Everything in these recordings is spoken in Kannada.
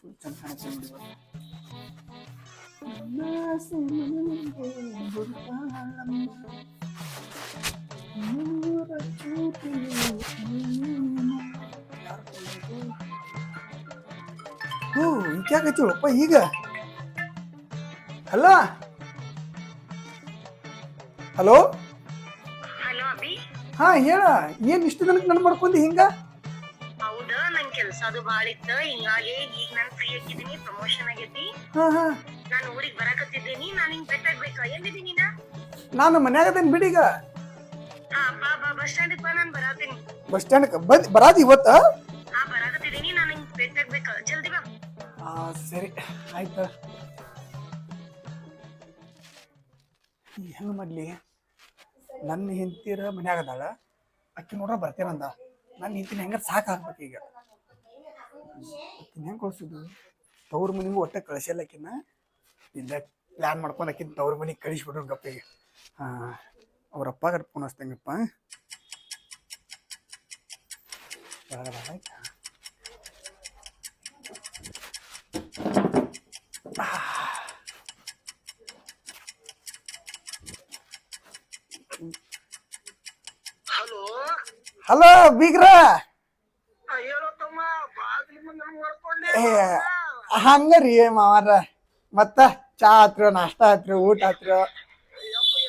ಚಂದ ಕಾಣುತ್ತೆ ನೋಡಿ ಆಸೆ ಮನಗೆ ಗುರುತಾಳಮ್ಮ ನೂರ ಚೂಟಿಯು ನೀನು. ಹ್ಞೂ ಈಕ್ಯಾಕಚ್ಚುಳಪ್ಪ ಈಗ. Hello hello hello Abhi. ಹಾ ಹೇಳ, ಏನ್ ಇಷ್ಟು ದಿನಕ್ಕೆ ನನ್ ಮಾಡ್ಕೊಂಡಿ ಹಿಂಗ? ಹೌದಾ, ನನ್ ಕೆಲ್ಸ ಅದು ಬಾಳ ಇತ್ತ, ಹಿಂಗಾಗಿ ಈಗ ನಾನ್ ಫ್ರೀ ಆಗಿದ್ದೀನಿ, ಪ್ರಮೋಷನ್ ಆಗೈತಿ. ಹಾ ಹಾ ನಾನು ಊರಿಗೆ ಬರಾಕತ್ತಿದ್ದೀನಿ, ನಾನ್ ಹಿಂಗ್ ಬೆಟ್ಟಾಗ್ಬೇಕಾ? ಎಲ್ಲಿದ್ದೀನಿ ನೀನ? ನಾನು ಮನ್ಯಾಗದೇನ್ ಬಿಡೀಗ. ಹಾ ಬಾ ಬಾ, ಬಸ್ ಸ್ಟ್ಯಾಂಡ್ ಬಾ, ನಾನ್ ಬರಾತೀನಿ. ಬಸ್ ಸ್ಟ್ಯಾಂಡ್ ಬರಾದಿ ಇವತ್ತ? ಹಾ ಬರಾಕತ್ತಿದ್ದೀನಿ, ನಾನ್ ಹಿಂಗ್ ಬೆಟ್ಟಾಗ್ಬೇಕಾ? ಜಲ್ದಿ ಬಾ. ಹಾ ಸರಿ ಆಯ್ತ. ಹೆಂಗ್ ಮಾಡ್ಲಿ? ನನ್ನ ಹೆಂಡತಿರ ಮನ್ಯಾಗ ಅದಾಳ, ಅಕ್ಕಿ ನೋಡ್ರ ಬರ್ತೇನಂದ. ನನ್ನ ಹೆಂಡತಿನ ಹೆಂಗ ಸಾಕಾಗ್ಬೇಕು ಈಗ. ಹೆಂಗ್ ಕಳ್ಸುದು? ತವ್ರ ಮನಿಗೂ ಒಟ್ಟೆ ಕಳ್ಸಿಲ್ಲ ಆಕಿನ. ಇಲ್ಲ ಪ್ಲಾನ್ ಮಾಡ್ಕೊಂಡು ಆಕಿನ ತವ್ರ ಮನಿಗೆ ಕಳಿಸ್ಬಿಡ್ರು ಗಪ್ಪಿಗೆ. ಅವ್ರ ಅಪ್ಪಗಾರ ಫೋನ್ ಹಚ್ತಂಗಪ್ಪ. ಆಯ್ತಾ ಹಲೋ ಹಲೋ ಬೀಗ್ರ. ಹೇಳೋ ತಮ್ಮ, ಬಾಗ್ಲಿ ಮುಂದೆ ಮಾಡ್ಕೊಂಡೆ. ಹಂಗರಿ ಮಾವಾರ, ಮತ್ತ ಚಾ ಆತ್ರು, ನಾಷ್ಟ ಆತ್ರು, ಊಟ ಆತ್ರು?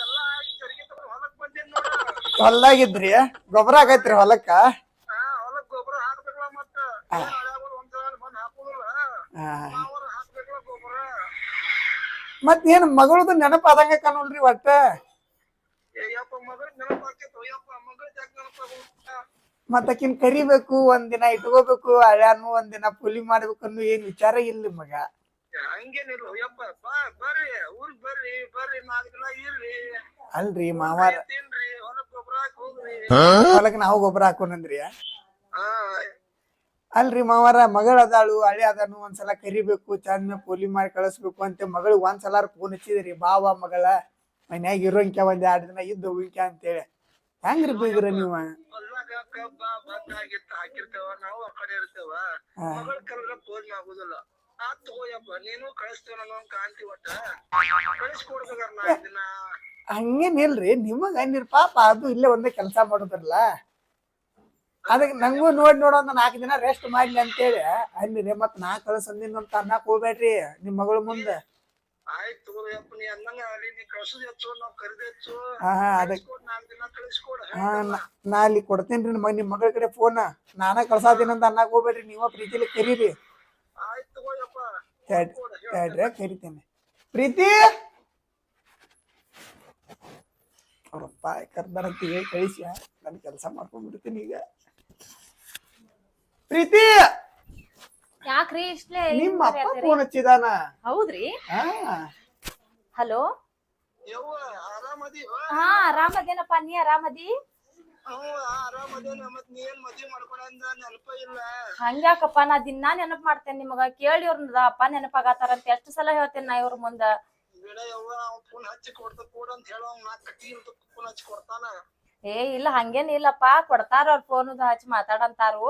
ಎಲ್ಲ ಜರಿಗೆ ತಗೊಂಡು ಹೊಲಕ್ ಬಂದೇನ್ ನೋಡ. ಹೊಲ್ದಾಗಿದ್ರಿ? ಗೊಬ್ಬರ ಆಗೈತ್ರಿ ಹೊಲಕ್ಕ? ಹೊಲಕ್ ಗೊಬ್ಬರ ಹಾಕ್ಬೇಕಲ್ಲ, ಮತ್ತ ಒಂದ್ಸಲ ಬಂದ್ ಹಾಕುದಿಲ್ಲ, ಹಾಕ್ಬೇಕಲ್ಲ ಗೊಬ್ಬರ. ಮತ್ ಏನ್ ಮಗಳದು ನೆನಪ ಆದಂಗ ಕಾಣಲ್ರಿ ಒಟ್ಟ? ಯಪ್ಪ ಮಗಳ ನೆನಪಾಕೈತೋ ಯಪ್ಪ, ಮಗಳ ಜಾಗ ನೆನಪಾಗ. ಮತ್ತ ಆಕಿನ್ ಕರಿಬೇಕು, ಒಂದಿನ ಇಟ್ಕೋಬೇಕು, ಹಳ್ಯಾನು ಒಂದಿನ ಪುಲಿ ಮಾಡ್ಬೇಕು ಅನ್ನೋ ಏನ್ ವಿಚಾರ ಇಲ್ಲ ಮಗ. ಹಂಗೇನಿಲ್ಲ ಯಪ್ಪ, ಬರ್ರಿ ಊರಿಗ್ ಬರ್ರಿ, ಬರ್ರಿ 4 ದಿನ ಇರ್ರಿ. ಅಲ್ರಿ ಮಾವಾರ, ತಿನ್ರಿ, ಹೊಲಕ್ ಗೊಬ್ಬರ ಹಾಕಿ ಹೋಗ್ರಿ. ಹೊಲಕ್ ನಾವು ಗೊಬ್ಬರ ಹಾಕೋಣಂದ್ರಿ? ಅಲ್ರಿ ಮಾವಾರ, ಮಗಳ ಅದಾಳು, ಹಳೆ ಅದಾನು, ಒಂದ್ಸಲ ಕರಿಬೇಕು, ಚಂದ ಪೋಲಿ ಮಾಡಿ ಕಳಿಸ್ಬೇಕು ಅಂತ ಮಗಳು ಒಂದ್ಸಲ ಫೋನ್ ಹಚ್ಚಿದ್ರಿ, ಬಾವ ಮಗಳ ಮನ್ಯಾಗ ಇರೋಂಕ ಒಂದ್ 2 ದಿನ ಇದ್ದು ಹೋಗ್ಕ ಅಂತೇಳಿ. ಹೆಂಗ್ರಿ ಬೀಗ್ರ ನೀವ? ಹೊಲ್ದಾಗ ಕಬ್ಬ ಭತ್ತ ಹಾಕಿರ್ತೇವ, ನಾವು ಆ ಕಡೆ ಇರ್ತೇವ, ಮಗಳ ಕರೆದ್ರೆ ಫೋನ್ ಆಗುದಿಲ್ಲ. ಆತ್ ತಗೋಯಪ್ಪ, ನೀನು ಕಳಿಸ್ತೇವ ಅನ್ನೋ ಕಾಂತಿ, ಒಟ್ಟ ಕಳಿಸ್ಕೊಡ್ಬೇಕಾರ 4 ದಿನ. ಹಂಗೇನಿಲ್ರಿ, ನಿಮಗ ನೀರ್ ಪಾಪ ಅದು ಇಲ್ಲೇ ಒಂದೇ ಕೆಲಸ ಮಾಡೋದ್ರಲ್ಲ, ಅದಕ್ಕೆ ನಂಗೂ ನೋಡೋ 4 ದಿನ ರೆಸ್ಟ್ ಮಾಡ್ಲಿ ಅಂತೇಳಿ ಅಂದಿರಿ. ಮತ್ ನಾ ಕಳ್ಸಂದಿನ ಅಂತ ಅನ್ನಕ್ ಹೋಗ್ಬೇಡ್ರಿ ನಿಮ್ ಮಗಳ ಮುಂದ. ಆಯ್ತು ತಗೋಯಪ್ಪ, ನೀ ಅನ್ನಂಗ ಅಲ್ಲಿ ನೀ ಕಳ್ಸುದ್ ಹೆಚ್ಚು, ನಾವ್ ಕರಿದ ಹೆಚ್ಚು. ಅದಕ್ಕೆ 4 ದಿನ ಕಳಿಸ್ಕೊಡ. ನಾ ಅಲ್ಲಿ ಕೊಡ್ತೇನ್ರಿ ನಿಮ್ ಮಗಳ ಕಡೆ ಫೋನ್. ನಾನ ಕಳ್ಸಾತೀನಂತ ಅನ್ನಕ್ ಹೋಗ್ಬೇಡ್ರಿ, ನೀವ ಪ್ರೀತಿಲಿ ಕರೀರಿ. ಆಯ್ತು ತಗೋಯಪ್ಪ, ಕರಿತೇನೆ. ಪ್ರೀತಿ ಅವ್ರಪ್ಪ ಕರ್ದಾರಂತ ಹೇಳಿ ಕಳಿಸಿ ನನ್ ಕೆಲಸ ಮಾಡ್ಕೊಂಡ್ಬಿಡ್ತೀನಿ ಈಗ. ಪ್ರೀತಿ, ಯಾಕ್ರಿ ಇಷ್ಟಲೇ? ನಿಮ್ಮ ಅಪ್ಪ ಫೋನ್ ಹಚ್ಚಿದಾನ. ಹೌದ್ರಿ? ಹಲೋ, ಯವ್ವ ಆರಾಮದಿ? ಹಾ ಆರಾಮದೇನಪ್ಪ, ನೀ ಆರಾಮದಿ? ಆರಾಮದೇನ. ಮತ್ ನೀ ಏನ್ ಮದ್ವಿ ಮಾಡ್ಕೊಂಡ ನೆನಪ ಇಲ್ಲ? ಹಂಗ್ಯಾಕಪ್ಪ, ನಾ ದಿನಾ ನೆನಪ್ ಮಾಡ್ತೇನೆ ನಿಮಗ. ಕೇಳಿ ಇವ್ರನ್ನ ಅಪ್ಪ ನೆನಪಾಗತ್ತಾರ ಅಂತ ಎಷ್ಟು ಸಲ ಹೇಳ್ತೇನೆ ನಾ ಇವ್ರ ಮುಂದ. ಬಿಡ ಯವ್ವ, ಫೋನ್ ಹಚ್ಚಿ ಕೊಡ ಅಂತ ಹೇಳೋ, ನಾ ಕಟ್ಟಿ ಫೋನ್ ಹಚ್ಚಿ ಕೊಡ್ತಾನ. ಏ ಇಲ್ಲ, ಹಂಗೇನ್ ಇಲ್ಲಪ್ಪ, ಕೊಡ್ತಾರ ಅವ್ರ ಫೋನ್ ಹಚ್ಚಿ ಮಾತಾಡಂತಾರು.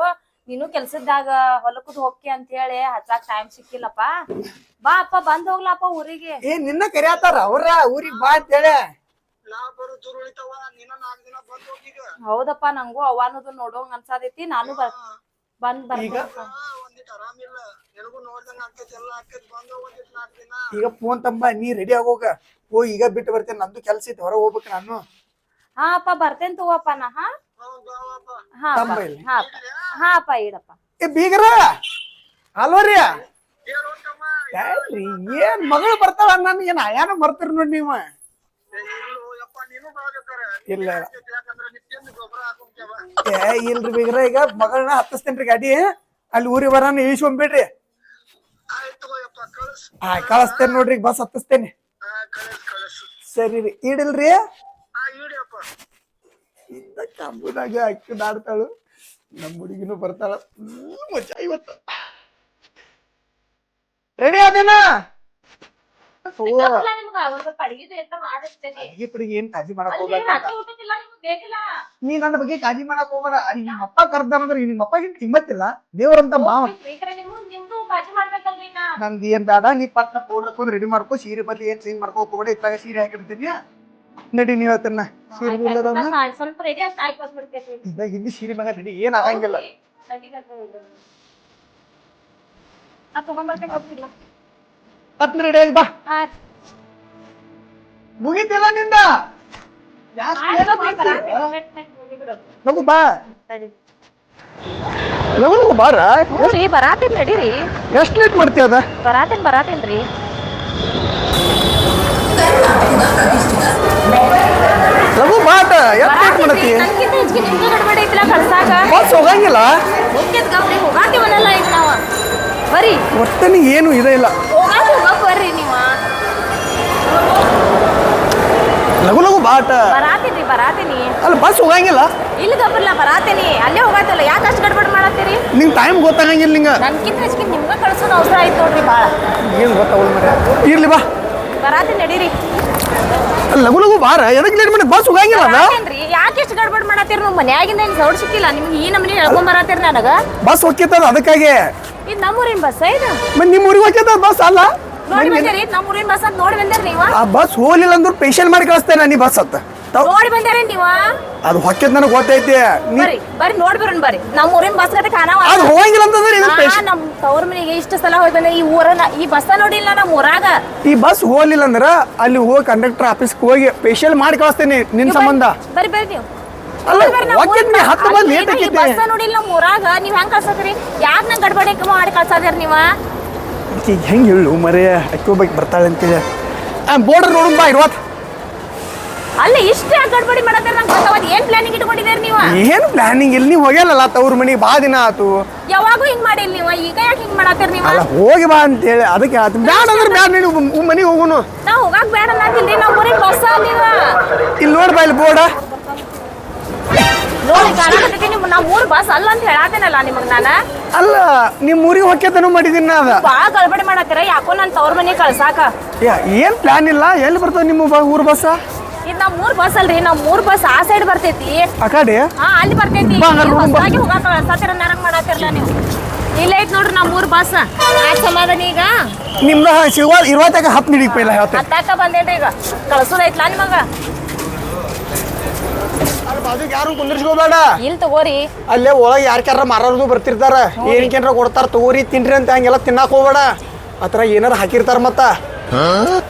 ನೀನು ಕೆಲ್ಸದಾಗ ಹೊಲಕ್ಕದ್ ಹೋಗಿ ಅಂತ ಹೇಳಿ ಹಚ್ಚಾಕ್ ಟೈಮ್ ಸಿಕ್ಕಿಲ್ಲಪ್ಪ. ಬಾ ಅಪ್ಪ, ಬಂದ್ ಹೋಗ್ಲಪ್ಪ ಊರಿಗೆ. ನಿನ್ನ ಕರಿಯಾತಾರ ಅವ್ರ ಊರಿಗೆ ಬಾ ಅಂತೇಳಿ. ನಾ ಬರೋ ದೂರ ಉಳಿತಾವ, ನೀನ 4 ದಿನ ಬಂದ್ ಹೋಗೀಗ. ಹೌದಪ್ಪ, ನಂಗೂ ಅವನದು ನೋಡೋಂಗ್ ಅನ್ಸಾದೈತಿ. ನಾನು ಬಂದ್ ಒಂದಿಟ್ ಆರಾಮಿಲ್ಲ, ನಿನಗೂ ನೋಡ್ದಂಗ ಆಕೈತಿ, ಎಲ್ಲ ಆಕೈತಿ. ಬಂದ ಒಂದಿಟ್ 4 ದಿನ. ಈಗ ಫೋನ್ ತಂಬ, ನೀ ರೆಡಿ ಆಗೋಗ. ಈಗ ಬಿಟ್ಟು ಬರ್ತೇನೆ, ನಂದು ಕೆಲ್ಸ ಐತಿ, ಹೊರಗೆ ಹೋಗ್ಬೇಕು ನಾನು. ಹಾ ಅಪ್ಪ, ಬರ್ತೇನೆ ತಗೋಪ್ಪ ನಾ. ಹಾ ಅಪ್ಪ, ಇಡಪ್ಪ. ಬೀಗ್ರ ಅಲ್ವರಿ? ಏನ್ ಮಗಳು ಬರ್ತಾಳ ನನ್ ಏನ್ ಆಯಾನ ಮರ್ತಿರ್ ನೋಡಿ ನೀವ. ಇಲ್ಲ ಇಲ್ರಿ ಬೀಗ್ರ, ಈಗ ಮಗಳನ್ನ ಹತ್ತಿಸ್ತೇನ್ರಿ ಗಾಡಿ, ಅಲ್ಲಿ ಊರಿಗೆ ಬರಾನ ಇಳಿಸ್ಕೊಂಡ್ಬಿಡ್ರಿ. ಕಳಿಸ್ತೇನೆ ನೋಡ್ರಿ, ಬಸ್ ಹತ್ತಿಸ್ತೇನೆ. ಸರಿ ರೀ, ಇಡಿಲ್ರಿ. ಇಂತ ಕಂಬುದಾಗ ಅಕ್ಕಿದಾಡ್ತಾಳು, ನಮ್ಮ ಹುಡುಗಿನೂ ಬರ್ತಾಳ. ಮಜಾ ಇವತ್ತು. ರೆಡಿ ಅದೇನ? ಏನ್ ಕಾಳಜಿ ಮಾಡಕ್ ಹೋಗ್ಬೇಡ, ನೀ ನನ್ನ ಬಗ್ಗೆ ಕಾಳಜಿ ಮಾಡಕ್ ಹೋಗ್ಬೇಡ. ನಿಮ್ಮ ಅಪ್ಪ ಕರ್ದಾರಂದ್ರೆ ನಿಮ್ಮ ಅಪ್ಪಗಿನ್ ಕಿಮ್ಮತ್ತಿಲ್ಲ. ದೇವ್ರಂತ ಮಾವ ಭಾಜಿ ಮಾಡ್ಬೇಕಲ್ರಿ ನಾ ನಂದು ಏನ್ ಬೇಡ ನೀ ಪಟ್ನ ಪೌಡರ್ ಹಾಕೊಂಡ್ ರೆಡಿ ಮಾಡ್ಕೊ ಸೀರೆ ಬದ್ಲಿ ಏನ್ ಚೇಂಜ್ ಮಾಡ್ಕೋ ಹೋಗ್ಬೇಡ ಇತ್ತಾಗ ಸೀರೆ ಹಾಕಿರ್ತೀನಿ ನಡಿ ನೀವ್ ಹೇಳ್ತೇನ ಸೀರೆ ಇಲ್ಲದ ಸ್ವಲ್ಪ ರೆಡಿ ಆಗಿ ಬಂದ್ಬಿಡ್ತೇರಿ ಇದಾಗ ಹಿಂದಿ ಸೀರೆ ಮಗ ನಡಿ ಏನ್ ಆಗಂಗಿಲ್ಲ ತಗೊಂಡ್ಬರ್ತೇನೆ ಹೋಗ್ತಿಲ್ಲ ಪಟ್ನ ರೆಡಿ ಆಗಿ ಬಾ ಮುಗಿತಿಲ್ಲ ನಿಂದ ಲಗು ಬಾ ಲಗು ಲಗು ಬಾರ ಬರಾತೇನ್ ನಡೀರಿ ಎಷ್ಟ್ ಲೇಟ್ ಮಾಡ್ತೀಯ ಅದ ಬರಾತೇನ್ರಿ ಲಗು ಬಾಟ ಎಷ್ಟ್ ಲೇಟ್ ಮಾಡತ್ತಿ ನನ್ಗಿಂತ ಹೆಚ್ಚಿಗೆ ನಿಮ್ಗೆ ಗಡ್ಬಡಿ ಐತಿಲ್ಲ ಕಳ್ಸಾಕ ಬಸ್ ಹೋಗಂಗಿಲ್ಲ ಹೋಗ್ಯದ ಗಪ್ರಿ ಹೋಗಾತೀವನಲ್ಲ ಈಗ ನಾವ ಬರ್ರಿ ಒಟ್ಟನಿ ಏನು ಇದೇ ಇಲ್ಲ ಹೋಗಾಕ ಬರ್ರಿ ನೀವ ಲಗು ಲಗು ಬಾಟ ಬರಾತೀನಿ ಅಲ್ಲ ಬಸ್ ಹೋಗಂಗಿಲ್ಲ ಇಲ್ಲಿ ಗಪ್ರಲ್ಲ ಬರಾತೀನಿ ಅಲ್ಲೇ ಹೋಗಾತಲ್ಲ ಯಾಕೆ ಅಷ್ಟು ಗಡ್ಬಡ್ ಮಾಡತ್ತೀರಿ ನಿಂಗ್ ಟೈಮ್ ಗೊತ್ತಾಗಂಗಿಲ್ಲ ನಿಂಗ ನನ್ಕಿಂತ ಹೆಚ್ಚಿಗೆ ನಿಮ್ಗೆ ಕಳ್ಸೋದು ಅವಸರ ಆಯ್ತು ನೋಡ್ರಿ ಭಾಳ ಏನ್ ಗೊತ್ತಾಗಲ್ಲ ಮರ ಇರ್ಲಿ ಬಾ ಬರಾತೀನಿ ನಡೀರಿ ಲಗು ಲಗು ಬಾರ ಎದಕ್ ಲೇಟ್ ಮಾಡಿ ಬಸ್ ಹೋಗಂಗಿಲ್ಲ ಅದ ಬರಾತೇನ್ರಿ ಯಾಕೆ ಎಷ್ಟು ಗಡ್ಬಡ್ ಮಾಡತ್ತೀರಿ ನೀವು ಮನ್ಯಾಗಿಂದ ಏನು ಸೌಡ್ ಸಿಕ್ಕಿಲ್ಲ ನಿಮ್ಗೆ ಈ ನಮ್ಮನೆ ಹೇಳ್ಕೊಂಡ್ ಬರತ್ತೀರಿ ನನಗ ಬಸ್ ಹೋಗ್ತದ ಅದಕ್ಕಾಗಿ ಇದು ನಮ್ಮೂರಿನ ಬಸ್ ಇದು ಮತ್ತೆ ನಿಮ್ ಊರಿಗೆ ಹೋಗ್ತದ ಬಸ್ ಅಲ್ಲ ನೋಡಿ ಬಂದಿರಿ ನಮ್ಮೂರಿನ ಬಸ್ ಅಂತ ನೋಡಿ ಬಂದಿರಿ ನೀವು ಆ ಬಸ್ ಹೋಗ್ಲಿಲ್ಲ ಅಂದ್ರು ಪೇಷನ್ ಮಾಡಿ ಕಳಿಸ್ತೇನೆ ನೀ ಬಸ್ ಅತ್ತ ನೋಡಿ ಬಂದಿರಿ ನೀವು ಅದು ಹೊಕ್ಕಿದ್ ನನಗೆ ಗೊತ್ತೈತಿ ಬರ್ರಿ ನೋಡಿ ಬರೋಣ ಬರ್ರಿ ನಮ್ಮ ಊರಿನ ಬಸ್ ಗತೆ ಕಾಣವ ಅದು ಹೋಗಂಗಿಲ್ಲ ಅಂತಂದ್ರೆ ಇದು ನಮ್ಮ ತವ್ರ ಮನೆಗೆ ಇಷ್ಟು ಸಲ ಹೋಗಿ ಬಂದೆ ಈ ಊರನ್ನ ಈ ಬಸ್ ನೋಡಿಲ್ಲ ನಮ್ಮ ಊರಾಗ ಈ ಬಸ್ ಹೋಗ್ಲಿಲ್ಲ ಅಂದ್ರ ಅಲ್ಲಿ ಹೋಗಿ ಕಂಡಕ್ಟರ್ ಆಫೀಸ್ಗೆ ಹೋಗಿ ಸ್ಪೆಷಲ್ ಮಾಡಿ ಕಳಿಸ್ತೇನೆ ನಿನ್ ಸಂಬಂಧ ಬರ್ರಿ ಬರ್ರಿ ನೀವು ಅಲ್ಲ ಹೋಗಿದ್ನಿ 10 ಬಸ್ ಲೇಟ್ ಈ ಆಗೈತಿ ಬಸ್ ನೋಡಿಲ್ಲ ನಮ್ಮ ಊರಾಗ ನೀವ್ ಹೆಂಗ್ ಕಳ್ಸತ್ರಿ ಯಾಕೆ ನಂಗೆ ಗಡ್ಬಡಿ ಮಾಡಿ ಕಳ್ಸದಿರಿ ನೀವ ಈಗ ಹೆಂಗೆ ಹೇಳು ಮರೇ ಅಕ್ಕೋಬೇಕು ಬರ್ತಾಳೆ ಅಂತೇಳಿ ಬೋರ್ಡರ್ ನೋಡುನ್ ಬಾ ಇರುವತ್ ಅಲ್ಲ ಇಷ್ಟೇ ಗಡ್ಬಡಿ ಮಾಡತ್ತೀರಿ ನಂಗೆ ಗೊತ್ತಾವತ್ ಏನ್ ಪ್ಲಾನಿಂಗ್ ಇಟ್ಕೊಂಡಿದ್ದೀರಿ ನೀವು ಏನು ಪ್ಲಾನಿಂಗ್ ಇಲ್ಲಿ ನೀವು ಹೋಗ್ಯಲ್ಲ ತವ್ರ ಮನೆಗೆ ಬಾ ದಿನ ಆತು ಯಾವಾಗೂ ಹಿಂಗ್ ಮಾಡಿಲ್ಲ ನೀವು ಈಗ ಯಾಕೆ ಹಿಂಗ್ ಮಾಡತ್ತೀರಿ ನೀವು ಅಲ್ಲ ಹೋಗಿ ಬಾ ಅಂತೇಳಿ ಅದಕ್ಕೆ ಆತು ಬ್ಯಾಡ ಅಂದ್ರೆ ಬ್ಯಾಡ ನೀನು ಮನೆಗೆ ಹೋಗುನು ನಾವ್ ಹೋಗಾಕ್ ಬೇಡ ಅನ್ನತಿಲ್ರಿ ನಾವ್ ಊರಿನ ಬಸ್ ನೀವ ಇಲ್ಲಿ ನೋಡ್ಬಾ ಇಲ್ಲಿ ಬೋರ್ಡ ನೋಡಿ ಕಾಣಕತ್ತೈತಿ ನಿಮ್ ನಮ್ ಊರ್ ಬಸ್ ಅಲ್ಲ ಅಂತ ಹೇಳತ್ತೇನಲ್ಲ ನಿಮಗ್ ನಾನ ಅಲ್ಲ ನಿಮ್ಮ ಊರಿಗೆ ಹೊಕ್ಕೆತನೂ ಮಾಡಿದ್ದೀನಿ ನಾ ಅದ ಬಾಳ ಗಡ್ಬಡಿ ಮಾಡತ್ತೀರ ಯಾಕೋ ನನ್ ತವ್ರ ಮನೆ ಕಳ್ಸಾಕ ಏನ್ ಪ್ಲಾನ್ ಇಲ್ಲ ಎಲ್ಲಿ ಬರ್ತದ ನಿಮ್ಮ ಊರ್ ಬಸ್ ಇದ್ ನಮ್ ಮೂರ್ ಬಸ್ ಅಲ್ರಿ ನಮ್ ಮೂರ್ ಬಸ್ ಆ ಸೈಡ್ ಬರ್ತೈತಿ ಆ ಕಡೆ ಹಾ ಅಲ್ಲಿ ಬರ್ತೈತಿ ಬಾ, ಹಂಗಾರ್ ನೋಡೋಣ, ಬಾ. ಹೊಸದಾಗಿ ಹೋಗಾಕ ಕಳ್ಸಾತಿರ ನರಕ್ ಮಾಡತ್ತಿರಲ್ಲ ನೀವು ಇಲ್ಲೇ ಐತ್ ನೋಡ್ರಿ ನಮ್ ಮೂರ್ ಬಸ್ ಆ ಸಮಾಧಾನ ಈಗ ನಿಮ್ದ ಇರುವತ್ತಾಗ ಹತ್ತು ನಿಡಿಗೆ ಪೈಲ ಹೇಳ್ತೇನೆ ಹತ್ತಾಕ ಬಂದೇನ್ರಿ ಈಗ ಕಳ್ಸೋದೈತ್ಲಾ ನಿಮಗ ಬಾಜುಕ್ ಯಾರು ಕುಂದಿರ್ಸ್ಕೋಬೇಡ ಇಲ್ ತಗೋರಿ ಅಲ್ಲೇ ಒಳಗೆ ಯಾರ್ಯಾರ ಮಾರೋದು ಬರ್ತಿರ್ತಾರ ಏನಕ್ಕೇನ್ರ ಕೊಡ್ತಾರ ತಗೋರಿ ತಿನ್ರಿ ಅಂತ ಹಂಗೆಲ್ಲ ತಿನ್ನಾಕ ಹೋಗ್ಬೇಡ ಆತರ ಏನಾರ ಹಾಕಿರ್ತಾರ ಮತ್ತ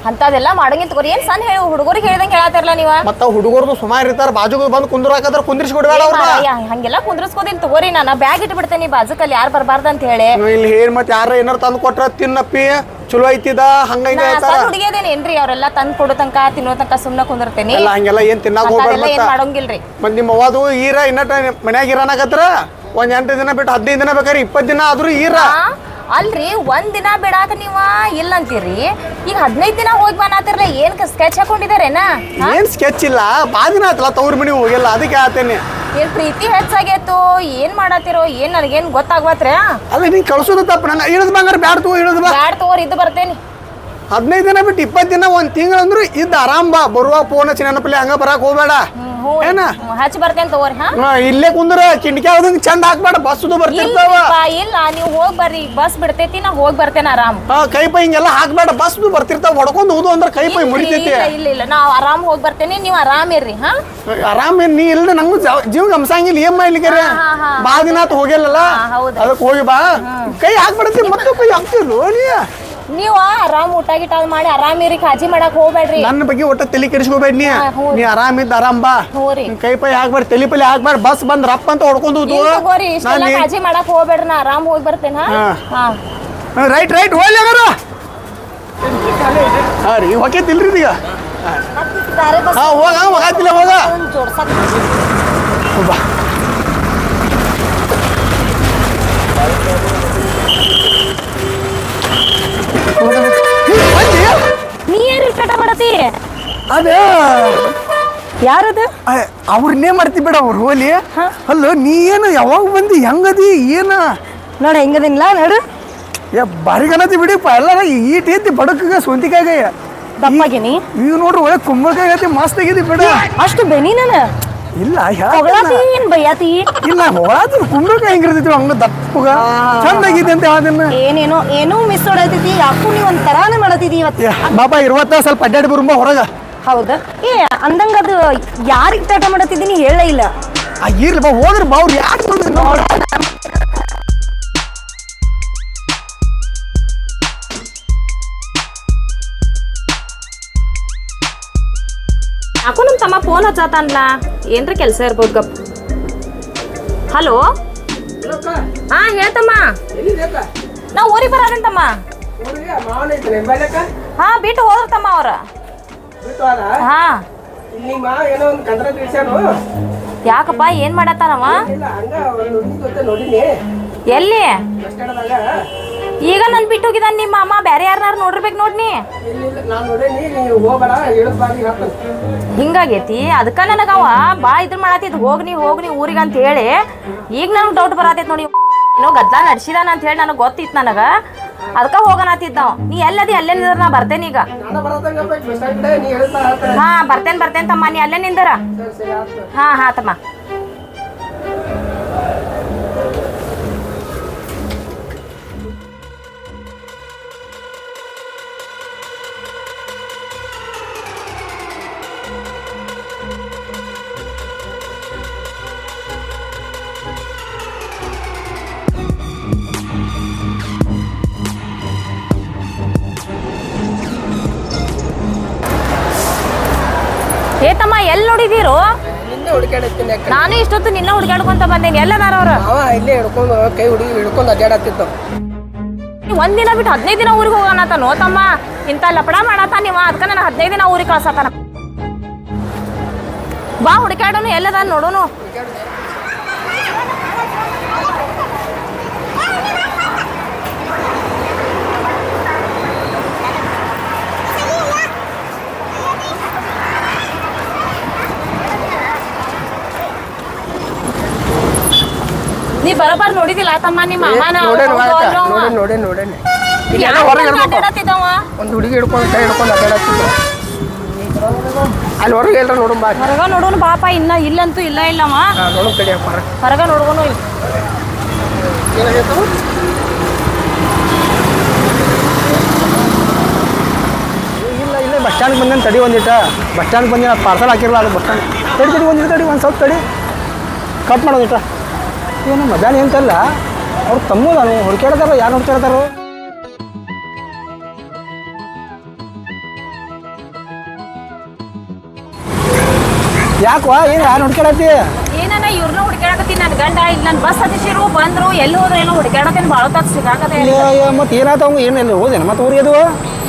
ಅಂತದೆಲ್ಲ ಮಾಡಂಗಿಲ್ಲ ತಗೋರಿ ಏನ್ ಸಣ್ಣ ಹೇಳಿ ಹುಡುಗರಿಗೆ ಹೇಳ್ದಂಗೆ ಹೇಳತ್ತಿರಲ್ಲ ನೀವ ಮತ್ತ ಹುಡುಗರ್ದು ಸುಮಾರು ಇರ್ತಾರ ಬಾಜುಗ ಬಂದು ಕುಂದ್ರಾಕದ್ರ ಕುಂದಿರ್ಸ್ಕೊಡ್ಬೇಡ ಅವ್ರನ್ನ ಹಂಗೆಲ್ಲ ಕುಂದ್ರಸ್ಕೋದಿನ್ ತಗೋರಿ ನಾನು ಬ್ಯಾಗ್ ಇಟ್ಬಿಡ್ತೇನೆ ಬಾಜುಕಲ್ಲಿ ಯಾರು ಬರ್ಬಾರ್ದು ಅಂತ ಹೇಳಿ ಇಲ್ಲಿ ಹೇಳಿ ಮತ್ತೆ ಯಾರ ಏನಾರ ತಂದು ಕೊಟ್ರ ತಿನ್ನಪ್ಪಿ ಚಲೋ ಐತಿದ ಹಂಗ ಹಿಂಗ ಹೇಳ್ತಾರ ಸಣ್ಣ ಹುಡುಗಿಯದೇನೇನ್ರಿ ಅವ್ರೆಲ್ಲ ತಂದ್ ಕೊಡೋ ತನಕ ತಿನ್ನೋ ತನಕ ಸುಮ್ನ ಕುಂದಿರ್ತೇನಿ ಎಲ್ಲ ಹಂಗೆಲ್ಲ ಏನ್ ತಿನ್ನಾಕ ಹೋಗ್ಬೇಡ ಅದೆಲ್ಲ ಏನ್ ಮತ್ತ ಮಾಡಂಗಿಲ್ರಿ ಮತ್ ನಿಮ್ಮ ಅವ್ವದು ಈರ ಇನ್ನಟ ಮನ್ಯಾಗ ಇರಾನಾಗತ್ರ ಒಂದ್ 8 ದಿನ ಬಿಟ್ಟು 15 ದಿನ ಬೇಕಾರಿ 20 ದಿನ ಆದ್ರೂ ಈರ ಅಲ್ರಿ ಒಂದ್ ದಿನ ಬಿಡಾಕ ನೀವ ಇಲ್ಲ ಅಂತೀರಿ ಈಗ 15 ದಿನ ಹೋಗಿ ಬನ್ನತಿರ್ಲ ಏನ್ ಸ್ಕೆಚ್ ಹಾಕೊಂಡಿದಾರೇನಾ ಏನ್ ಸ್ಕೆಚ್ ಇಲ್ಲ ಬಾ ದಿನ ಆತಲ್ಲ ತವ್ರ ಮನಿ ಹೋಗಿಲ್ಲ ಅದಕ್ಕೆ ಆತೇನೆ ಏನ್ ಪ್ರೀತಿ ಹೆಚ್ಚಾಗೈತು ಏನ್ ಮಾಡತ್ತಿರೋ ಏನ್ ನನಗೇನ್ ಗೊತ್ತಾಗ್ವತ್ರ ಅಲ್ಲ ನೀನ್ ಕಳ್ಸೋದು ತಪ್ಪ ನಂಗೆ ಇಳಿದ್ ಬಂಗಾರ ಬ್ಯಾಡ ತಗೋ ಇಳಿದ್ ಬಾ ಬ್ಯಾಡ್ ತಗೋರಿ ಇದು ಬರ್ತೇನಿ 15 ದಿನ ಬಿಟ್ಟು 20 ದಿನ ಒಂದ್ ತಿಂಗಳ ಅಂದ್ರು ಇದ್ದ ಆರಾಮ್ ಬಾ ಬರುವಾಗ ಫೋನ್ ಹಚ್ಚಿ ನೆನಪಲ್ಲಿ ಹಂಗ ಬರಾಕ್ ಹೋಗ್ಬೇಡ ಏನ ಹಚ್ಚಿ ಬರ್ತೇನೆ ತಗೋರಿ ಹಾ ಇಲ್ಲೇ ಕುಂದ್ರ ಕಿಟಕಿ ಯಾವ್ದಂಗ್ ಚಂದ ಹಾಕ್ಬೇಡ ಬಸ್ದು ಬರ್ತಿರ್ತಾವ ಇಲ್ರಿಪ್ಪ, ಇಲ್ಲ ನೀವು ಹೋಗ್ ಬರ್ರಿ ಬಸ್ ಬಿಡ್ತೈತಿ ನಾ ಹೋಗ್ ಬರ್ತೇನೆ ಆರಾಮ್ ಕೈ ಪೈ ಹಿಂಗೆಲ್ಲ ಹಾಕ್ಬೇಡ ಬಸ್ದು ಬರ್ತಿರ್ತಾವ ಹೊಡ್ಕೊಂಡು ಹೋದು ಅಂದ್ರೆ ಕೈ ಪೈ ಮುರಿತೈತಿ ಇಲ್ಲ ನಾವ್ ಆರಾಮ್ ಹೋಗ್ ಬರ್ತೇನೆ ನೀವ್ ಆರಾಮ್ ಇರ್ರಿ ಹಾ ಆರಾಮ್ ಏನ್ ನೀ ಇಲ್ದ ನಂಗೂ ಜೀವ ಗಮಸಂಗಿಲ್ಲ ಏನ್ ಮಾಡ್ಲಿಕ್ಕೆ ಬಾ ದಿನ ಆತ ಹೋಗಿಲ್ಲಲ್ಲ ಹೌದು. ಅದಕ್ಕೆ ಹೋಗಿ ಬಾ ಕೈ ಹಾಕ್ಬಿಡತಿ ಮತ್ತೆ ಕೈ ಹಾಕ್ತಿದ್ಲು ನೀ ನೀವ್ ಆರಾಮ್ ಊಟ ಗಿಟ ಅದ್ ಮಾಡಿ ಆರಾಮ್ ಇರಿ ಕಾಜಿ ಮಾಡಕ್ ಹೋಗ್ಬೇಡ್ರಿ ನನ್ನ ಬಗ್ಗೆ ಒಟ್ಟ ತಲೆ ಕೆಡಿಸ್ಕೋಬೇಡ ನೀ ಆರಾಮ್ ಇದ್ದ ಆರಾಮ್ ಬಾ ಹೋರಿ ಕೈ ಪೈ ಹಾಕ್ಬೇಡ ತಲೆ ಪಲಿ ಹಾಕ್ಬೇಡ ಬಸ್ ಬಂದ್ ರಪ್ಪ ಅಂತ ಹೊಡ್ಕೊಂಡು ತಗೋರಿ ಇಷ್ಟೆಲ್ಲ ಕಾಜಿ ಮಾಡಕ್ ಹೋಗ್ಬೇಡ್ರಿ ನಾ ಆರಾಮ್ ಹೋಗಿ ಬರ್ತೇನೆ ಹಾ ರೈಟ್ ರೈಟ್ ಹೋಗ್ಲಿ ಅಗಾರ ಹಾ ರೀ ಹೊಕ್ಕೈತಿಲ್ರಿ ಈಗ ಬೇರೆ ಬಸ್ ಹಾ ಹೋಗ ಹೋಗಾತಿಲ್ಲ ಹೋಗ ಜೋಡ್ಸಕ್ ಬಾ ನೀ ಏನ್ ಕಟ ಮಾಡತಿ ಅದ ಯಾರದ ಅವ್ರನ್ನೇ ಮಾಡ್ತಿ ಬಿಡ ಅವ್ರು ಹೋಲಿ ಅಲ್ಲ ನೀ ಏನು ಯಾವಾಗ ಬಂದಿ ಹೆಂಗದಿ ಏನ ನೋಡ ಹೆಂಗದಿನ್ಲಾ ನೋಡು ಬಾರಿ ಗಣತಿ ಬಿಡಿಪ್ಪ ಎಲ್ಲ ಈಟ್ ಐತಿ ಬಡಕ ಸೊಂತಿಕಾಯ ದಪ್ಪಾಗಿನಿ ಈಗ ನೋಡ್ರಿ ಒಳ್ಳೆ ಕುಂಬಳಕಾಯಿ ಐತಿ ಮಸ್ತ್ ಆಗೈತಿ ಬಿಡ ಅಷ್ಟು ಬೆನಿ ನಾನು ಇಲ್ಲ ಹೊಗಳತಿ ಏನ್ ಬೈಯಾತಿ ಇಲ್ಲ ಹೊಳಾತ್ರ ಕುಂಬಳಕಾಯಿ ಹೆಂಗಿರ್ತೈತಿ ಹಂಗ ದಪ್ಪಗ ಚಂದಾಗಿದೆ ಅಂತ ಹೇಳದನ್ನ ಏನೇನೋ ಏನೋ ಮಿಸ್ ಹೊಡೈತಿದಿ ಯಾಕೂ ನೀ ಒಂದ್ ತರಾನೇ ಮಾಡತಿದಿ ಇವತ್ತು ಬಾಬಾ ಇರುವತ್ತ ಸ್ವಲ್ಪ ಅಡ್ಡಾಡಿ ಬರುಂಬ ಹೊರಗ ಹೌದಾ ಏ ಅಂದಂಗ ಅದು ಯಾರಿಗ್ ಟಾಟ ಮಾಡತಿದ್ದೀನಿ ಹೇಳ ಇಲ್ಲ ಇರ್ಲಿ ಬಾ ಹೋದ್ರ ಬಾ ಅವ್ರು ಯಾಕೆ ನೋಡ ಯಾಕೋ ನಮ್ ತಮ್ಮ ಫೋನ್ ಹಚ್ಚತಾನ್ಲ ಏನ್ರ ಕೆಲಸ ಇರ್ಬೋದು ಗಪ್ ಹಲೋ ಹಾ ಹೇಳ್ತಮ್ಮ ನಾ ಊರಿಗೆ ಬರೋದಂತಮ್ಮ ಹಾ ಬಿಟ್ಟು ಹೋದ್ರತಮ್ಮ ಅವ್ರ ಹಾ ಯಾಕಪ್ಪ ಏನ್ ಮಾಡತ್ತಾನವ ಎಲ್ಲಿ ಈಗ ನನ್ ಬಿಟ್ಟು ಹೋಗಿದಾನ ನಿಮ್ಮ ಅಮ್ಮ ಬ್ಯಾರೆ ಯಾರನ್ನಾರು ನೋಡಿರ್ಬೇಕು ನೋಡ್ನಿ ಹಿಂಗಾಗೈತಿ ಅದಕ್ಕ ನನಗವ ಬಾ ಇದ್ರ ಮಾಡತ್ತಿದ್ ಹೋಗ್ನಿ ಊರಿಗೆ ಅಂತ ಹೇಳಿ ಈಗ ನನಗ್ ಡೌಟ್ ಬರತೈತಿ ನೋಡಿ ಏನೋ ಗದ್ಲ ನಡ್ಸಿದಾನ ಅಂತ ಹೇಳಿ ನನಗ್ ಗೊತ್ತಿತ್ತು ನನಗ ಅದಕ್ಕ ಹೋಗನತ್ತಿದ್ ನಾವ್ ನೀ ಎಲ್ಲದಿ ಅಲ್ಲೇ ನಿಂದ್ರ ನಾ ಬರ್ತೇನೆ ಈಗ ಹಾ ಬರ್ತೇನ್ ತಮ್ಮ ನೀ ಅಲ್ಲೇ ನಿಂದರ ಹಾ ತಮ್ಮ ಏ ತಮ್ಮ ಎಲ್ಲಿ ನೋಡಿದೀರು ನಾನು ಇಷ್ಟೊತ್ತು ನಿನ್ನ ಹುಡುಗಾಡ್ಕೊಂತ ಬಂದೇನಿ ಎಲ್ಲದಾರ ಅವ್ರ ಇಲ್ಲೇ ಹಿಡ್ಕೊಂಡು ಕೈ ಹುಡುಗಿ ಹಿಡ್ಕೊಂಡು ಅಡ್ಡಾಡತ್ತಿದ್ದು ಒಂದಿನ ಬಿಟ್ಟು 15 ದಿನ ಊರಿಗೆ ಹೋಗೋಣತನೋ ತಮ್ಮ ಇಂತ ಲಪಡ ಮಾಡತ್ತ ನೀವ ಅದಕ್ಕ ನಾನು 15 ದಿನ ಊರಿಗೆ ಕಳ್ಸತಾನ ಬಾ ಹುಡುಕಾಡೋನು ಎಲ್ಲದ ನೋಡೋನು ನೀ ಬರೋಬ್ಬರ ನೋಡಿದಿಲ್ಲ ತಮ್ಮ ನಿಮ್ಮ ಅಮ್ಮನ ನೋಡೇನಿ ಒಂದು ಹುಡುಗಿ ಹಿಡ್ಕೊಂಡು ಕೈ ಹಿಡ್ಕೊಂಡು ಅಡ್ಡಾಡತ್ತಿದ್ದು ಅಲ್ಲಿ ಹೊರಗೆ ಎಲ್ಲರ ನೋಡು ಬಾ ಹೊರಗ ನೋಡೋನು ಪಾಪ ಇನ್ನ ಇಲ್ಲಂತೂ ಇಲ್ಲಮ್ಮ ನೋಡು ಕಡಿಯಪ್ಪ ಹೊರಗ ನೋಡ್ಕೊನು ಏನಾಗೈತವ ಇಲ್ಲ ಬಸ್ ಸ್ಟ್ಯಾಂಡ್ ಬಂದೇನು ತಡಿ ಒಂದಿಟ್ಟ ಬಸ್ ಸ್ಟ್ಯಾಂಡ್ ಬಂದಿನ ಪಾರ್ಸಲ್ ಹಾಕಿರಲ್ಲ ಅದು ಬಸ್ ಸ್ಟ್ಯಾಂಡ್ ತಡಿ ಒಂದು ಸ್ವಲ್ಪ ತಡಿ ಕಟ್ ಮಾಡೋದಿಟ್ಟ ಏನು ಮಧ್ಯಾಹ್ನ ಏನ್ತಲ್ಲ ಅವ್ರು ತಮ್ಮು ನಾನು ಹುಡುಕಾಡ್ತಾರ ಯಾರು ಹುಡುಕಾಡ್ತಾರೋ ಯಾಕವಾ ಏನು ಯಾರು ಹುಡುಕಾಡತ್ತಿ ಏನನ್ನ ಇವ್ರನ್ನ ಹುಡುಕಾಡಕತ್ತೀನಿ ನನ್ನ ಗಂಡ ಇಲ್ಲಿ ನನ್ನ ಬಸ್ ಹತ್ತಿಸಿರು ಬಂದ್ರು ಎಲ್ಲಿ ಹೋದ್ರೆ ಏನೋ ಹುಡುಕಾಡಕತ್ತೀನಿ ಭಾಳ ತಾತ್ ಸಿಗಾಕತ್ತೆ ಮತ್ತೆ ಏನಾಯ್ತು ಏನೆಲ್ಲ ಹೋದೇನ ಮತ್ತೆ ಊರಿಗೆ ಅದು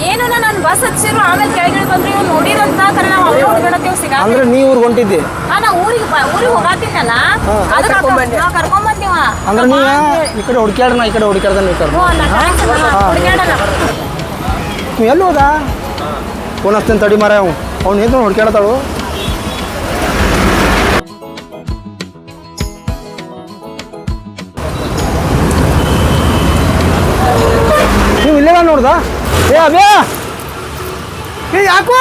ಏನು ನನ್ನ ಬಸ್ ಹತ್ತಿಸಿರು ಆಮೇಲೆ ಕೆಳಗಡೆ ಬಂದ್ರು ಇವ್ರು ನೋಡಿರಂತ ಕರೆ ನಾವು ಅವ್ರು ಹುಡುಕಾಡತ್ತೀವಿ ಸಿಗಾ ಅಂದ್ರೆ ನೀವು ಊರಿಗೆ ಹೊಂಟಿದ್ದಿ ನಾ ಊರಿಗೆ ಹೋಗಾತೀನಲ್ಲ ಅದಕ್ಕೆ ಕರ್ಕೊಂಡ್ ಬಂದೀವ ಅಂದ್ರೆ ನೀವು ಈ ಕಡೆ ಹುಡುಕ್ಯಾಡ ನಾ ಈ ಕಡೆ ಹುಡುಕ್ಯಾಡ್ದ ಹುಡುಕಾಡಲ್ಲ ನೀವು ಎಲ್ಲಿ ಹೋದ ಫೋನ್ ಹಚ್ತೇನೆ ತಡಿ ಮಾರ ಅವ್ನು ಏನು ಹುಡುಕ್ಯಾಡ್ತಾಳು ನೀವು ಇಲ್ಲೇ ನೋಡ್ದ ಏ ಅಭ್ಯ ಏ ಯಾಕೋ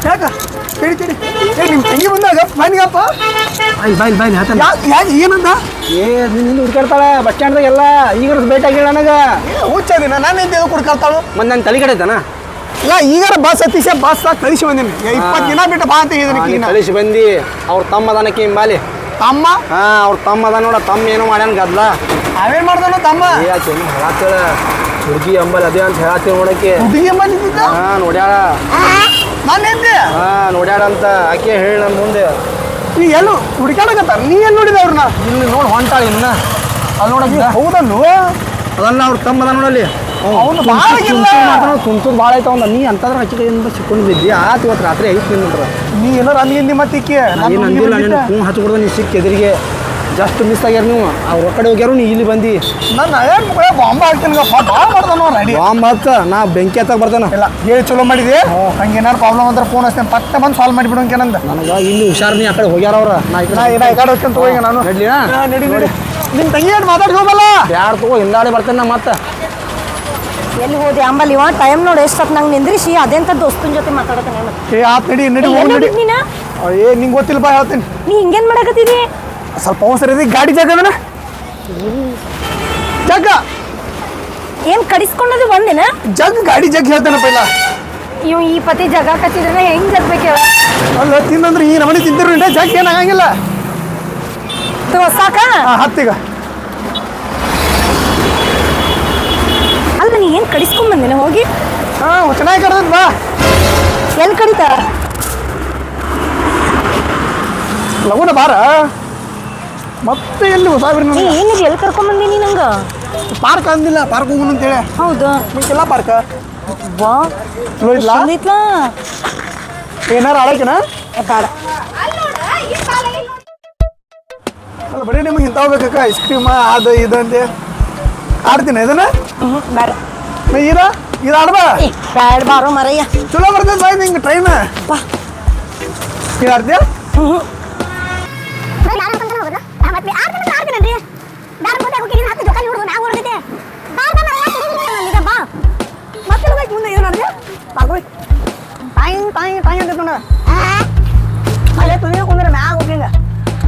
ಯಾಕ ತಿಳಿ ಏ ನಿಮ್ಮ ತಂಗಿ ಬಂದಾಗ ಬನ್ನಿಗಪ್ಪ ಬಾಯ್ ಯಾಕೆ ಏನಂದ ಏ ನಿನ್ನ ಹುಡ್ಕಾಡ್ತಾಳೆ ಬಸ್ ಸ್ಟ್ಯಾಂಡ್ದಾಗ ಎಲ್ಲ ಈಗ ಭೇಟಿ ಆಗಿಲ್ಲ ನನಗೆ ಹುಚ್ಚದಿನ ನಾನು ಎಂತ ಹುಡ್ಕಾಡ್ತಾಳು ಮತ್ತೆ ನನ್ನ ತಲೆ ಕಡೆ ಐತನ ಇಲ್ಲ ಈಗಾರ ಬಸ್ ಹತ್ತಿಸಿ ಬಸ್ ಕಳಿಸಿ ಬಂದೀನಿ 20 ದಿನ ಬಿಟ್ಟು ಬಾ ಅಂತ ಹೇಳಿದೀನಿ ಕಳಿಸಿ ಬಂದು ಅವ್ರ ತಮ್ಮ ಅದನಕ್ಕೆ ಹಿಂಬಾಲಿ ತಮ್ಮ ಅವ್ರ ತಮ್ಮ ಅದ ನೋಡ ತಮ್ಮ ಏನೋ ಮಾಡ್ಯಾನ ಗದ್ಲ ಅವೇನ್ ಮಾಡ್ದಾನ ತಮ್ಮ ಯಾಕೆ ಹೇಳತ್ತೇಳ ಹುಡುಗಿ ಅಂಬಲ್ ಅದೇ ಅಂತ ಹೇಳತ್ತೇವ ನೋಡಕ್ಕೆ ಹುಡುಗಿ ಅಂಬಲ್ ನೋಡ್ಯಾಳ ನೋಡ್ಯಾಳ ಅಂತ ಆಕೆ ಹೇಳಿ ನನ್ನ ಮುಂದೆ ನೀ ಎಲ್ಲೂ ಹುಡುಕಾಡಕತ್ತಾರ ನೀ ಎಲ್ಲಿ ನೋಡಿದ ಅವ್ರನ್ನ ಇಲ್ಲಿ ನೋಡಿ ಹೊಂಟಾಳ ಇನ್ನ ಅಲ್ಲಿ ನೋಡಕ್ಕೆ ಹೌದಲ್ಲು ಅದಲ್ಲ ಅವ್ರ ತಮ್ಮ ಅದ ನೋಡಲ್ಲಿ ತುಂತುರು ಭಾಳ ಆಯ್ತು ಅವ್ನ ನೀ ಅಂತಂದ್ರೆ ಹಚ್ಚಿಕೆಯಿಂದ ಸಿಕ್ಕೊಂಡು ಬಿದ್ದಿ ಆತು ಇವತ್ತು ರಾತ್ರಿ ಐದು ನಿಂದ್ರ ನೀ ಏನಾರು ಅಂದಿ ಮತ್ತೆ ಅಂದಿಲ್ಲ ನೀನು ಹ್ಞೂ ಹಚ್ಕೊಡ್ದ ನೀ ಸಿಕ್ಕ ಎದುರಿಗೆ ಜಸ್ಟ್ ಮಿಸ್ ಆಗ್ಯಾರ ನೀವು ಅವ್ರ ಕಡೆ ಹೋಗ್ಯಾರು ನೀ ಇಲ್ಲಿ ಬಂದು ನಾನು ಬಾಂಬ್ ಹಾಕ್ತೀನಿ ಭಾಳ ಮಾಡ್ತಾನ ರೆಡಿ ಬಾಂಬ್ ಹತ್ತ ನಾ ಬೆಂಕಿ ಹತ್ತಾಗ ಬರ್ತಾನ ಇಲ್ಲ ಹೇಳಿ ಚಲೋ ಮಾಡಿದೆ ಹಂಗೆ ಏನಾರು ಪ್ರಾಬ್ಲಮ್ ಅಂದ್ರೆ ಫೋನ್ ಹಚ್ತೇನೆ ಪತ್ತೆ ಬಂದು ಸಾಲ್ವ್ ಮಾಡಿಬಿಡೋಂಗೆ ನಂದು ನನಗೆ ಇಲ್ಲಿ ಹುಷಾರು ನೀ ಆ ಕಡೆ ಹೋಗ್ಯಾರ ಅವ್ರ ನಾ ಈ ಕಡೆ ಹೋಗ್ತೇನೆ ತಗೋಂಗ ನಾನು ನಡಿ ನಿಮ್ಮ ತಂಗಿ ಏನು ಮಾತಾಡಿ ಹೋಗಲ್ಲ ಯಾರು ತಗೋ ಹಿಂದಾಡಿ ಬರ್ತೇನೆ ನಾ ಮತ್ತೆ ಎಲ್ಲಿ ಹೋದೆ ಅಂಬಲ್ಲಿ ಇವ ಟೈಮ್ ನೋಡಿ ಎಷ್ಟೊತ್ತು ನಂಗೆ ನಿಂದ್ರಿಸಿ ಅದೆಂತ ದೋಸ್ತನ ಜೊತೆ ಮಾತಾಡತಾನೆ ಮತ್ತೆ ಏ ಆತ್ ನಡಿ ಹೋಗ್ ನಡಿ ನೀನ ಏ ನಿಂಗೆ ಗೊತ್ತಿಲ್ಲ ಬಾ ಹೇಳ್ತೀನಿ ನೀ ಹಿಂಗೇನ್ ಮಾಡಕತ್ತಿದಿ ಸ್ವಲ್ಪ ಅವಸರ ಇದೆ ಗಾಡಿ ಜಾಗ ಅದನ ಜಗ್ಗ ಏನ್ ಕಡಿಸ್ಕೊಂಡದು ಒಂದಿನ ಗಾಡಿ ಜಗ್ ಹೇಳ್ತಾನಪ್ಪ ಇಲ್ಲ ಇವ್ ಈ ಪತಿ ಜಗ ಕಚ್ಚಿದ್ರೆ ಹೆಂಗ್ ಜಗ್ಬೇಕು ಹೇಳ ಅಲ್ಲ ತಿಂದಂದ್ರೆ ಈ ನಮನಿ ತಿಂತಿರು ಜಗ್ ಏನಾಗಂಗಿಲ್ಲ ಸಾಕ ಹತ್ತೀಗ ಅಲ್ಲ ನೀ ಏನ್ ಕಡಿಸ್ಕೊಂಡ್ ಬಂದಿನ ಹೋಗಿ ಚೆನ್ನಾಗಿ ಕಡ್ದದ್ ಬಾ ಎಲ್ಲಿ ಕಡಿತಾರ ಲಗುನ ಬಾರ ಮತ್ತೆ ಎಲ್ಲಿ ಹೊಸಾಬ್ರಿ ನೀ ಏನಿದೆ ಎಲ್ಲಿ ಕರ್ಕೊಂಡ್ ಬಂದೀನಿ ನಂಗ ಪಾರ್ಕ್ ಅಂದಿಲ್ಲ ಪಾರ್ಕ್ ಹೋಗೋಣ ಅಂತೇಳಿ ಹೌದು ನಿಂಗೆಲ್ಲ ಪಾರ್ಕ್ ವಾ ಚಲೋ ಇದ್ಲಾ ಐತ್ಲಾ ಏನಾರು ಆಡಕಿನ ಬೇಡ ಅಲ್ಲ ಬರೀ ನಿಮ್ಗೆ ಇಂಥವ್ ಬೇಕಕ್ಕ ಐಸ್ ಕ್ರೀಮ್ ಅದು ಇದು ಅಂತೆ ಆಡ್ತೀನಿ ಇದನ್ನ ಬೇಡ ಇದು ಆಡ್ಬಾ ಬ್ಯಾಡ ಬಾರೋ ಮರಯ್ಯ ಚಲೋ ಬರ್ತದೆ ಬಾಯ್ ನಿಂಗೆ ಟ್ರೈನ್ ಬಾ ಇದು ಆಡ್ತೀಯ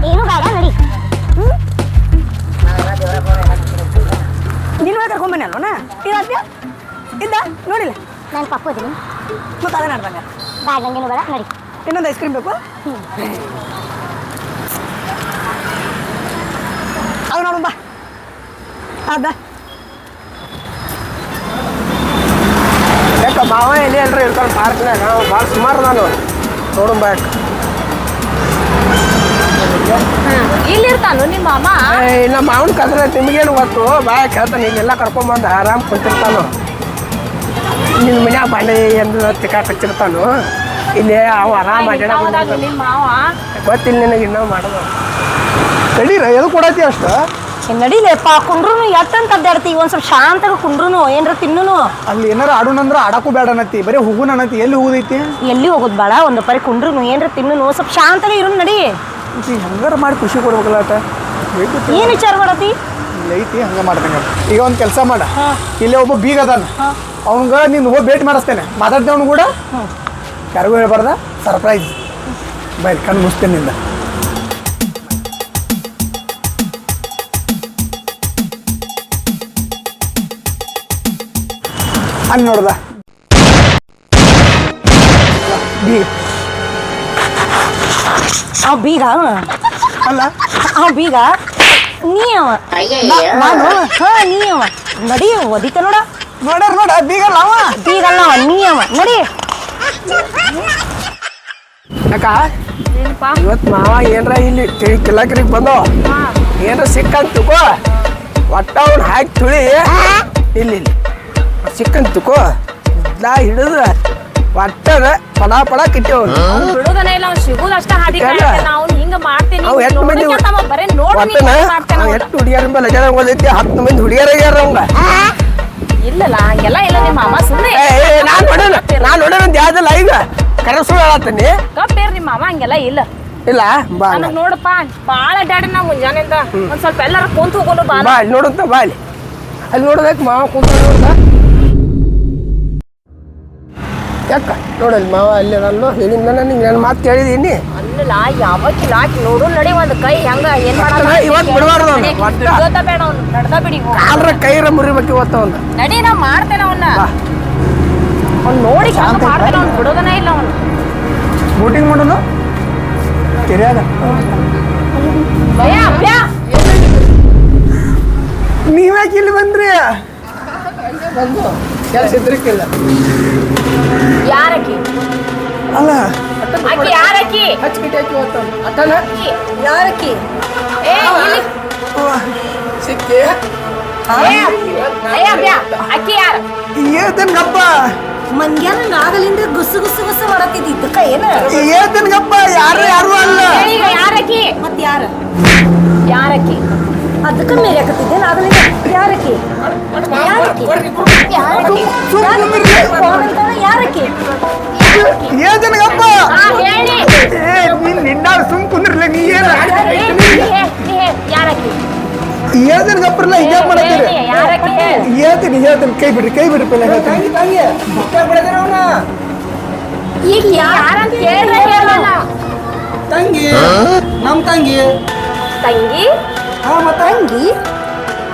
ಏನು ಬೇಡ ನಡಿ ನಿನ್ನ ಕರ್ಕೊಂಬನ್ನಿ ಅಲ್ವನ ಇದ್ದ ನೋಡಿಲ್ಲ ನಾನು ಪಪ್ಪು ಇದೀನಿ ಮತ್ತೆ ಅದೇ ನಡ್ದಂಗ ಬ್ಯಾಡ ನಂಗೇನು ಬೇಡ ನಡಿ ಇನ್ನೊಂದು ಐಸ್ ಕ್ರೀಮ್ ಬೇಕು ಅದು ನೋಡು ಬಾ ಅದ ಯಾಕ ಮಾವ ಎಲ್ಲಿ ಅಲ್ರಿ ಇರ್ತಾನೆ ಪಾರ್ಕ್ನಾಗ ಭಾಳ ಸುಮಾರು ನಾನು ನೋಡೋಣ ಬಾ ಯಾಕೆ ಇಲ್ಲಿರ್ತಾನು ನಿಮ್ಮ ಮಾಮ ಇಲ್ಲ ಮಾವನ ಕದ್ರೆ ನಿಮಗೇನು ಗೊತ್ತು ಬಾ ಯಾಕೆ ಹೇಳ್ತಾನೆ ಇಲ್ಲೆಲ್ಲ ಕರ್ಕೊಂಬಂದು ಆರಾಮ್ ಕುಂತಿರ್ತಾನು ನಿನ್ನ ಮನ್ಯಾಗ ಬಾಂಡೆ ಎಂದು ತಿಕ್ಕ ಕಚ್ಚಿರ್ತಾನು ಇಲ್ಲಿ ಅವ ಆರಾಮ್ ಅಡ್ಯಾಡ ನಿಮ್ಮ ಮಾವ ಗೊತ್ತಿಲ್ಲ ನಿನಗೆ ಇನ್ನೂ ಮಾಡೋದು ತಡೀರ ಎದು ಕೊಡತಿ ಅಷ್ಟ ನಡಿಲೇಪ್ಪ ಕುಂಡ್ರು ಎಟ್ಟಂತ ಅಡ್ಡಾಡ್ತಿ ಒಂದ್ ಸ್ವಲ್ಪ ಶಾಂತಾಗ ಕುಂಡ್ರು ಏನ್ರ ತಿನ್ನು ಅಲ್ಲಿ ಏನಾರ ಆಡೋಣಂದ್ರ ಆಡಕ್ಕೂ ಬೇಡ ಅನ್ನತ್ತಿ ಬರೀ ಹೋಗುನ ಅನ್ನತ್ತಿ ಎಲ್ಲಿ ಹೋಗುದೈತಿ ಎಲ್ಲಿ ಹೋಗೋದು ಬೇಡ ಒಂದು ಪರಿ ಕುಂಡ್ರು ಏನ್ರ ತಿನ್ನು ಸ್ವಲ್ಪ ಶಾಂತಾಗ ಇರು ನಡಿ ಹಂಗಾರ ಮಾಡಿ ಖುಷಿ ಕೊಡ್ಬೇಕಲ್ಲ ಆಟ ಏನ್ ವಿಚಾರ ಮಾಡತಿ ಐತಿ ಹಂಗ ಮಾಡ್ದಂಗ ಈಗ ಒಂದು ಕೆಲಸ ಮಾಡ ಇಲ್ಲಿ ಒಬ್ಬ ಬೀಗ ಅದಾನ ಅವನ್ಗ ನೀನು ಹೋಗಿ ಭೇಟಿ ಮಾಡಿಸ್ತೇನೆ ಮಾತಾಡ್ತೇವೆ ಅವ್ನು ಕೂಡ ಯಾರಿಗೂ ಹೇಳ್ಬಾರ್ದ ಸರ್ಪ್ರೈಸ್ ಬೈ ಕಣ್ಣು ಮುಸ್ತೇನೆ ನಿಂದ ಅಲ್ಲಿ ನೋಡ್ದ ಬೀಗ ಅವ್ ಬೀಗ ಅಲ್ಲ ಅವ್ ಬೀಗ ನೀ ಅವ ನಾನು ನೀ ಅವ ನಡಿ ಒದಿತ ನೋಡ ನೋಡ ಬೀಗಲ್ಲ ಅವ ಬೀಗಲ್ಲ ಅವ ನೀ ಅವ ನಡಿ ಯಾಕ ಇವತ್ತು ಮಾವ ಏನ್ರ ಇಲ್ಲಿ ಕಿಲಾಕಿರಿಗೆ ಬಂದೋ ಏನ್ರ ಸಿಕ್ಕಂತ ತುಕೋ ಒಟ್ಟ ಅವ್ನು ಹಾಕಿ ತುಳಿ ಇಲ್ಲಿ ಸಿಕ್ಕಂತ ತುಕೋ ಹಿಡಿದು ಒಟ್ಟದ ಪಡ ಕಿಟ್ಟೆವ್ ಬಿಡುದನೇ ಇಲ್ಲ ಅವ್ನು ಸಿಗುದು ಅಷ್ಟ ಹಾದಿ ನಾವು ಹಿಂಗ ಮಾಡ್ತೀನಿ ಅವ್ ಎಷ್ಟು ಮಂದಿ ಬರೇ ನೋಡಿ ಎಷ್ಟು ಹುಡುಗಿಯರ ಮೇಲೆ ಲಜಾದ ಓದೈತಿ 10 ಮಂದಿ ಹುಡುಗಿಯರಾಗ್ಯಾರ ಅವಂಗ ಇಲ್ಲಲ್ಲ ಹಂಗೆಲ್ಲ ಇಲ್ಲ ನಿಮ್ಮ ಮಾಮ ಸುಮ್ಮನೆ ನಾನ್ ನೋಡೋಣ ಅಂತ ಯಾವ್ದಲ್ಲ ಈಗ ಕರೆ ಸುಳ್ಳು ಹೇಳತ್ತೀನಿ ಗಪ್ಪೇರ್ ನಿಮ್ಮ ಮಾಮ ಹಂಗೆಲ್ಲ ಇಲ್ಲ ಇಲ್ಲ ಬಾ ನನಗ್ ನೋಡಪ್ಪ ಬಾಳ ಅಡ್ಡಾಡಿ ನಾ ಮುಂಜಾನೆಯಿಂದ ಒಂದ್ ಸ್ವಲ್ಪ ಎಲ್ಲಾರ ಕುಂತ ಹೋಗೋನು ಬಾ ಬಾ ಅಲ್ಲಿ ನೋಡುತ್ತ ಬಾ ಅಲ್ಲಿ ನೋಡೋದಕ್ಕೆ ಮಾವ ಕೂತ ನೋಡ್ದ ಯಾಕ ನೋಡಲ್ಲಿ ಮಾವ ಅಲ್ಲಿ ನಾನು ಹೇಳಿದ ನಿಂಗೆ ನನ್ನ ಮಾತು ಕೇಳಿದೀನಿ ಅಲ್ಲ ಯಾವತ್ತಿಲ್ಲ ನೋಡು ನಡಿ ಒಂದ್ ಕೈ ಹೆಂಗ ಏನ್ ಇವತ್ತು ಬಿಡಬಾರ್ದು ಬೇಡ ಅವ್ನು ನಡ್ದ ಬಿಡಿ ಕಾಲ್ರ ಕೈರ ಮುರಿಬೇಕು ಇವತ್ತು ಅವ್ನು ನಡಿ ನಾ ಮಾಡ್ತೇನೆ ಅವನ್ನ ಅವ್ನು ನೋಡಿ ಮಾಡ್ತೇನೆ ಅವ್ನು ಬಿಡೋದನೇ ಇಲ್ಲ ಅವನು ಬೋಟಿಂಗ್ ಮಾಡೋನು ಕೆರೆಯಾಗ ಭಯ ಅಭ್ಯ ನೀವ್ಯಾಕೆ ಇಲ್ಲಿ ಬಂದ್ರಿ ಬಂದು ಕೆಲಸ ಇದ್ರಿಕ್ಕಿಲ್ಲ ಯಾರಕಿ ಅಲ್ಲ ಆಕಿ ಯಾರಕಿ ಹಚ್ಚಿಬಿಟ್ಟು ಹಾಕಿ ಇವತ್ತು ಅಟ್ಟನ ಯಾರಕ್ಕಿ ಏ ಇಲ್ಲಿ ಸಿಕ್ಕಿ ಏ ಅಭ್ಯ ಅಕ್ಕಿ ಯಾರ ಏತನ್ಗಪ್ಪ ಮಂಗ್ಯಾನ ಆಗಲಿಂದ ಗುಸ್ಸು ಗುಸ್ಸು ಗುಸ್ಸು ಮಾಡತ್ತಿದ್ದ ಇದಕ್ಕ ಏನ ಏತನ್ಗಪ್ಪ ಯಾರು ಅಲ್ಲ ಈಗ ಯಾರಕಿ ಮತ್ ಯಾರ ಯಾರಕಿ ಅದಕ್ಕ ಮೇಲೆ ಹಾಕತ್ತಿದ್ದೆ ಆಗಲಿಂದ ಯಾರಕ್ಕಿ ಯಾರಕ್ಕಿ ಏತನ್ಗಪ್ಪ ಹೇಳಿ ನೀನ್ ನಿನ್ನ ಸುಮ್ ಕುಂದ್ರಲ್ಲ ನೀ ಏನ ಯಾರಕ್ಕಿ ಏತನ್ಗಪ್ರಲ್ಲ ಹೀಗೆ ಮಾಡತ್ತೀರಿ ಯಾರಕ್ಕಿ ಹೇಳ್ತೀನಿ ಕೈ ಬಿಡ್ರಿ ಪೆಲ್ಲ ಹೇಳ್ತೀನಿ ಈಗ ಯಾರಂತ ಕೇಳ್ರೆ ಹೇಳಲ್ಲ. ತಂಗಿ ನಮ್ ತಂಗಿ ತಂಗಿ ಹಾ ಮತ್ತ ತಂಗಿ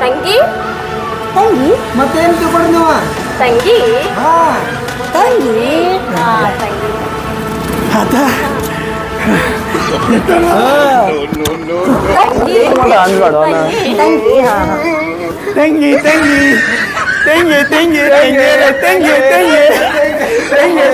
ತಂಗಿ ತಂಗಿ ಮತ್ತೇನ್ ತಿಳ್ಕೊಂಡ್ರಿ ನೀವು ತಂಗಿ ಹಾ ತಂಗಿ ತಂಗಿ ಅದ ತಂಗಿ ಹಾ ತಂಗಿ